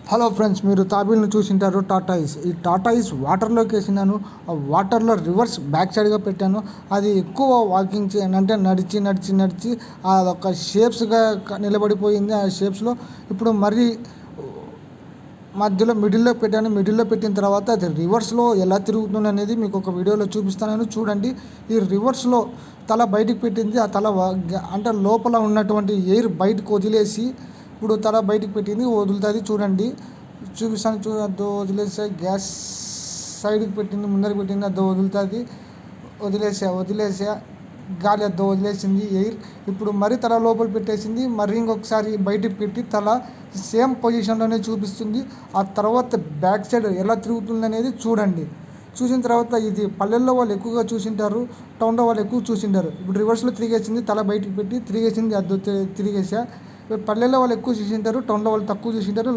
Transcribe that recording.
Hello friends, మీరు తాబేలును చూసింటారు. Tortoise, ఈ tortoise వాటర్లోకి వేసినాను. ఆ వాటర్లో రివర్స్ బ్యాక్ సైడ్గా పెట్టాను. అది ఎక్కువ వాకింగ్ అంటే నడిచి నడిచి నడిచి అదొక షేప్స్గా నిలబడిపోయింది. ఆ షేప్స్లో ఇప్పుడు మరీ మిడిల్లో పెట్టాను. మిడిల్లో పెట్టిన తర్వాత అది రివర్స్లో ఎలా తిరుగుతుంది అనేది మీకు ఒక వీడియోలో చూపిస్తాను, చూడండి. ఈ రివర్స్లో తల బయటికి పెట్టింది. ఆ తల అంటే లోపల ఉన్నటువంటి ఎయిర్ బయటకు వదిలేసి, ఇప్పుడు తల బయటికి పెట్టింది, వదులుతుంది, చూడండి. చూపిస్తాను, అదో వదిలేసా. గ్యాస్ సైడ్కి పెట్టింది, ముందరికి పెట్టింది, అదో వదులుతుంది. వదిలేసా గాలి అద్దో వదిలేసింది ఎయిర్. ఇప్పుడు మరీ తల లోపల పెట్టేసింది. మరి ఇంకొకసారి బయటికి పెట్టి తల సేమ్ పొజిషన్లోనే చూపిస్తుంది. ఆ తర్వాత బ్యాక్ సైడ్ ఎలా తిరుగుతుంది అనేది చూడండి. చూసిన తర్వాత ఇది పల్లెల్లో వాళ్ళు ఎక్కువగా చూసింటారు, టౌన్లో వాళ్ళు ఎక్కువ చూసింటారు. ఇప్పుడు రివర్స్లో తిరిగేసింది, తల బయటికి పెట్టి తిరిగేసింది, అద్దో తిరిగేసా. పల్లెల్లో వాళ్ళు ఎక్కువ చూసింటారు, టౌన్లో వాళ్ళు తక్కువ చూసింటారు.